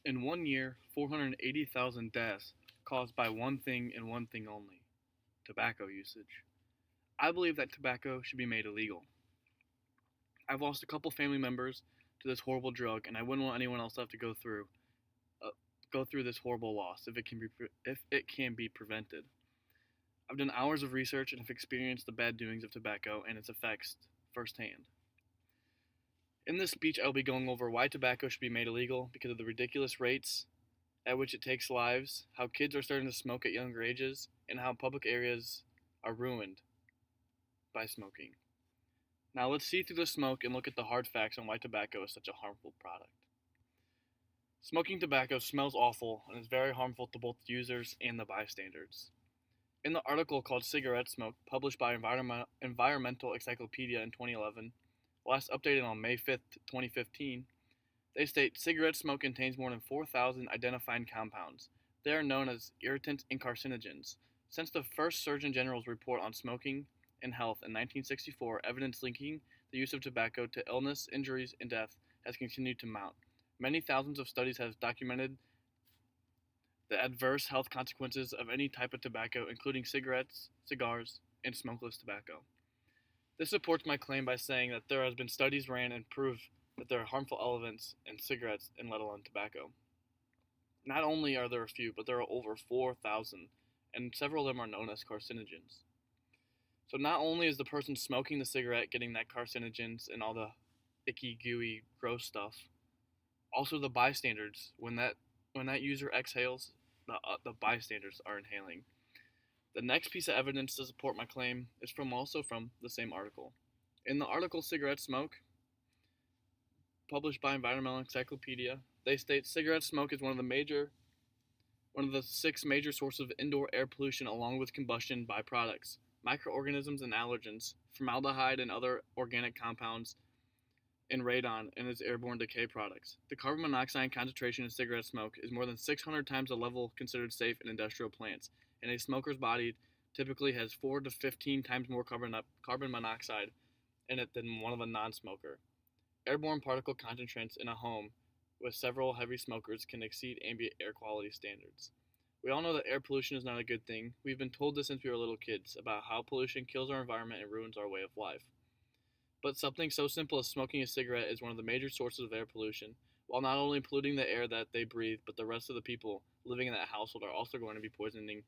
In one year, 480,000 deaths caused by one thing and one thing only: tobacco usage. I believe that tobacco should be made illegal. I've lost a couple family members to this horrible drug, and I wouldn't want anyone else to have to uh, go through this horrible loss if it can be prevented. I've done hours of research and have experienced the bad doings of tobacco and its effects firsthand. In this speech, I will be going over why tobacco should be made illegal because of the ridiculous rates at which it takes lives, how kids are starting to smoke at younger ages, and how public areas are ruined by smoking. Now let's see through the smoke and look at the hard facts on why tobacco is such a harmful product. Smoking tobacco smells awful and is very harmful to both users and the bystanders. In the article called Cigarette Smoke, published by Environmental Encyclopedia in 2011, last updated on May 5th, 2015, they state cigarette smoke contains more than 4,000 identifying compounds. They are known as irritants and carcinogens. Since the first Surgeon General's report on smoking and health in 1964, evidence linking the use of tobacco to illness, injuries, and death has continued to mount. Many thousands of studies have documented the adverse health consequences of any type of tobacco, including cigarettes, cigars, and smokeless tobacco. This supports my claim by saying that there has been studies ran and prove that there are harmful elements in cigarettes and let alone tobacco. Not only are there a few, but there are over 4,000, and several of them are known as carcinogens. So not only is the person smoking the cigarette getting that carcinogens and all the icky, gooey, gross stuff, also the bystanders, when that user exhales, the bystanders are inhaling. The next piece of evidence to support my claim is also from the same article. In the article Cigarette Smoke, published by Environmental Encyclopedia, they state cigarette smoke is one of the six major sources of indoor air pollution along with combustion byproducts, microorganisms and allergens, formaldehyde and other organic compounds, and radon and its airborne decay products. The carbon monoxide concentration in cigarette smoke is more than 600 times the level considered safe in industrial plants, and a smoker's body typically has 4 to 15 times more carbon monoxide in it than one of a non-smoker. Airborne particle concentrations in a home with several heavy smokers can exceed ambient air quality standards. We all know that air pollution is not a good thing. We've been told this since we were little kids about how pollution kills our environment and ruins our way of life. But something so simple as smoking a cigarette is one of the major sources of air pollution, while not only polluting the air that they breathe, but the rest of the people living in that household are also going to be poisoning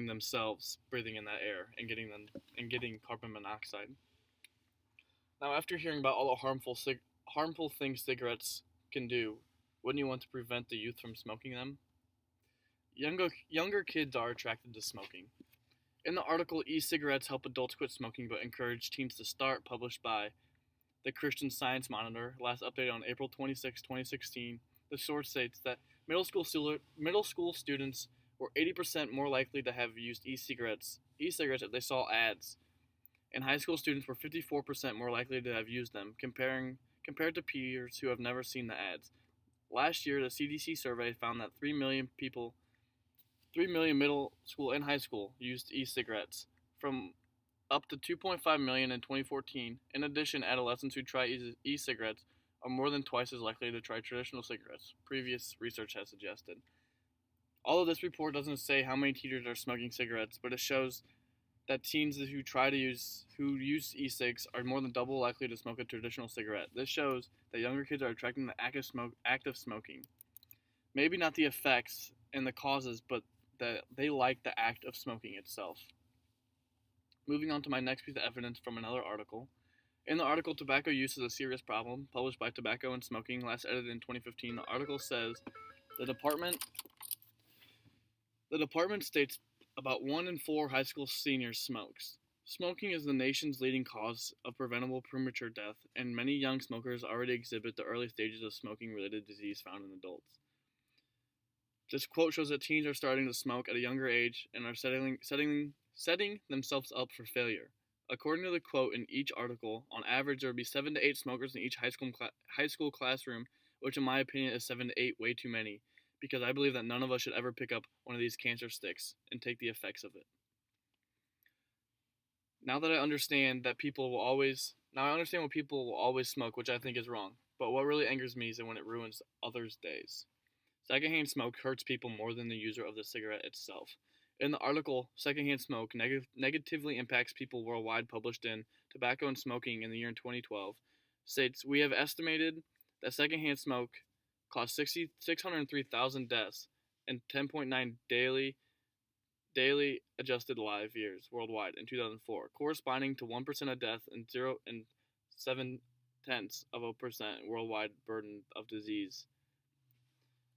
themselves breathing in that air and getting carbon monoxide. Now, after hearing about all the harmful things cigarettes can do, wouldn't you want to prevent the youth from smoking them? Younger kids are attracted to smoking. In the article E-Cigarettes Help Adults Quit Smoking But Encourage Teens to Start, published by the Christian Science Monitor, last updated on April 26, 2016, the source states that middle school students were 80% more likely to have used e-cigarettes if they saw ads, and high school students were 54% more likely to have used them, compared to peers who have never seen the ads. Last year, the CDC survey found that 3 million middle school and high school used e-cigarettes, from up to 2.5 million in 2014. In addition, adolescents who try e-cigarettes are more than twice as likely to try traditional cigarettes, previous research has suggested. Although this report doesn't say how many teenagers are smoking cigarettes, but it shows that teens who use e-cigs are more than double likely to smoke a traditional cigarette. This shows that younger kids are attracting the act of smoking. Maybe not the effects and the causes, but that they like the act of smoking itself. Moving on to my next piece of evidence from another article. In the article Tobacco Use is a Serious Problem, published by Tobacco and Smoking, last edited in 2015, the article says the department states about 1 in 4 high school seniors smokes. Smoking is the nation's leading cause of preventable premature death, and many young smokers already exhibit the early stages of smoking-related disease found in adults. This quote shows that teens are starting to smoke at a younger age and are setting themselves up for failure. According to the quote in each article, on average there would be 7 to 8 smokers in each high school classroom, which in my opinion is 7 to 8 way too many, because I believe that none of us should ever pick up one of these cancer sticks and take the effects of it. Now that I understand that people will always Now, I understand when people will always smoke, which I think is wrong, but what really angers me is when it ruins others' days. Secondhand smoke hurts people more than the user of the cigarette itself. In the article, Secondhand Smoke Negatively Impacts People Worldwide, published in Tobacco and Smoking in the year 2012, states we have estimated that secondhand smoke caused 603,000 deaths and 10.9 daily adjusted live years worldwide in 2004, corresponding to 1% of death and 0.7% worldwide burden of disease.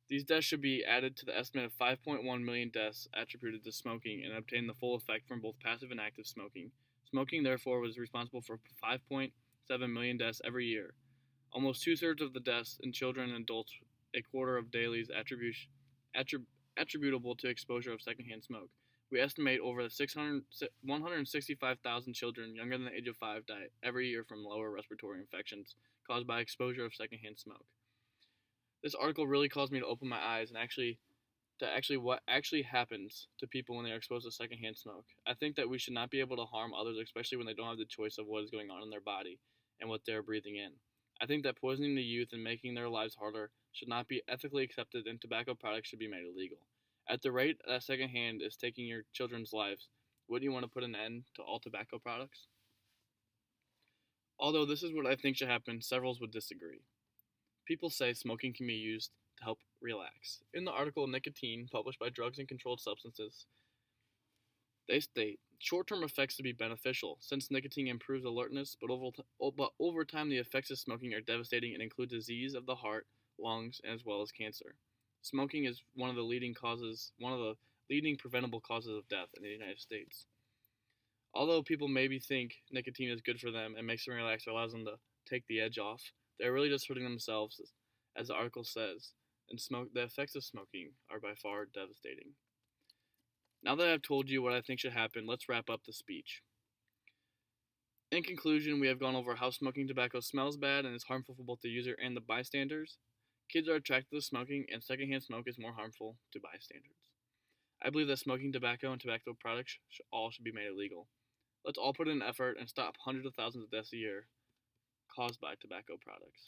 These deaths should be added to the estimate of 5.1 million deaths attributed to smoking and obtain the full effect from both passive and active smoking. Smoking, therefore, was responsible for 5.7 million deaths every year. Almost two-thirds of the deaths in children and adults, a quarter of dailies attributable to exposure of secondhand smoke. We estimate over 165,000 children younger than the age of 5 die every year from lower respiratory infections caused by exposure of secondhand smoke. This article really caused me to open my eyes and what actually happens to people when they are exposed to secondhand smoke. I think that we should not be able to harm others, especially when they don't have the choice of what is going on in their body and what they're breathing in. I think that poisoning the youth and making their lives harder should not be ethically accepted, and tobacco products should be made illegal. At the rate that secondhand is taking your children's lives, wouldn't you want to put an end to all tobacco products? Although this is what I think should happen, several would disagree. People say smoking can be used to help relax. In the article Nicotine, published by Drugs and Controlled Substances, they state short-term effects to be beneficial, since nicotine improves alertness, but over time the effects of smoking are devastating and include disease of the heart, lungs, as well as cancer. Smoking is one of the leading preventable causes of death in the United States. Although people maybe think nicotine is good for them and makes them relax or allows them to take the edge off, they're really just hurting themselves, as the article says, and the effects of smoking are by far devastating. Now that I've told you what I think should happen, let's wrap up the speech. In conclusion, we have gone over how smoking tobacco smells bad and is harmful for both the user and the bystanders. Kids are attracted to smoking, and secondhand smoke is more harmful to bystanders. I believe that smoking tobacco and tobacco products should be made illegal. Let's all put in effort and stop hundreds of thousands of deaths a year caused by tobacco products.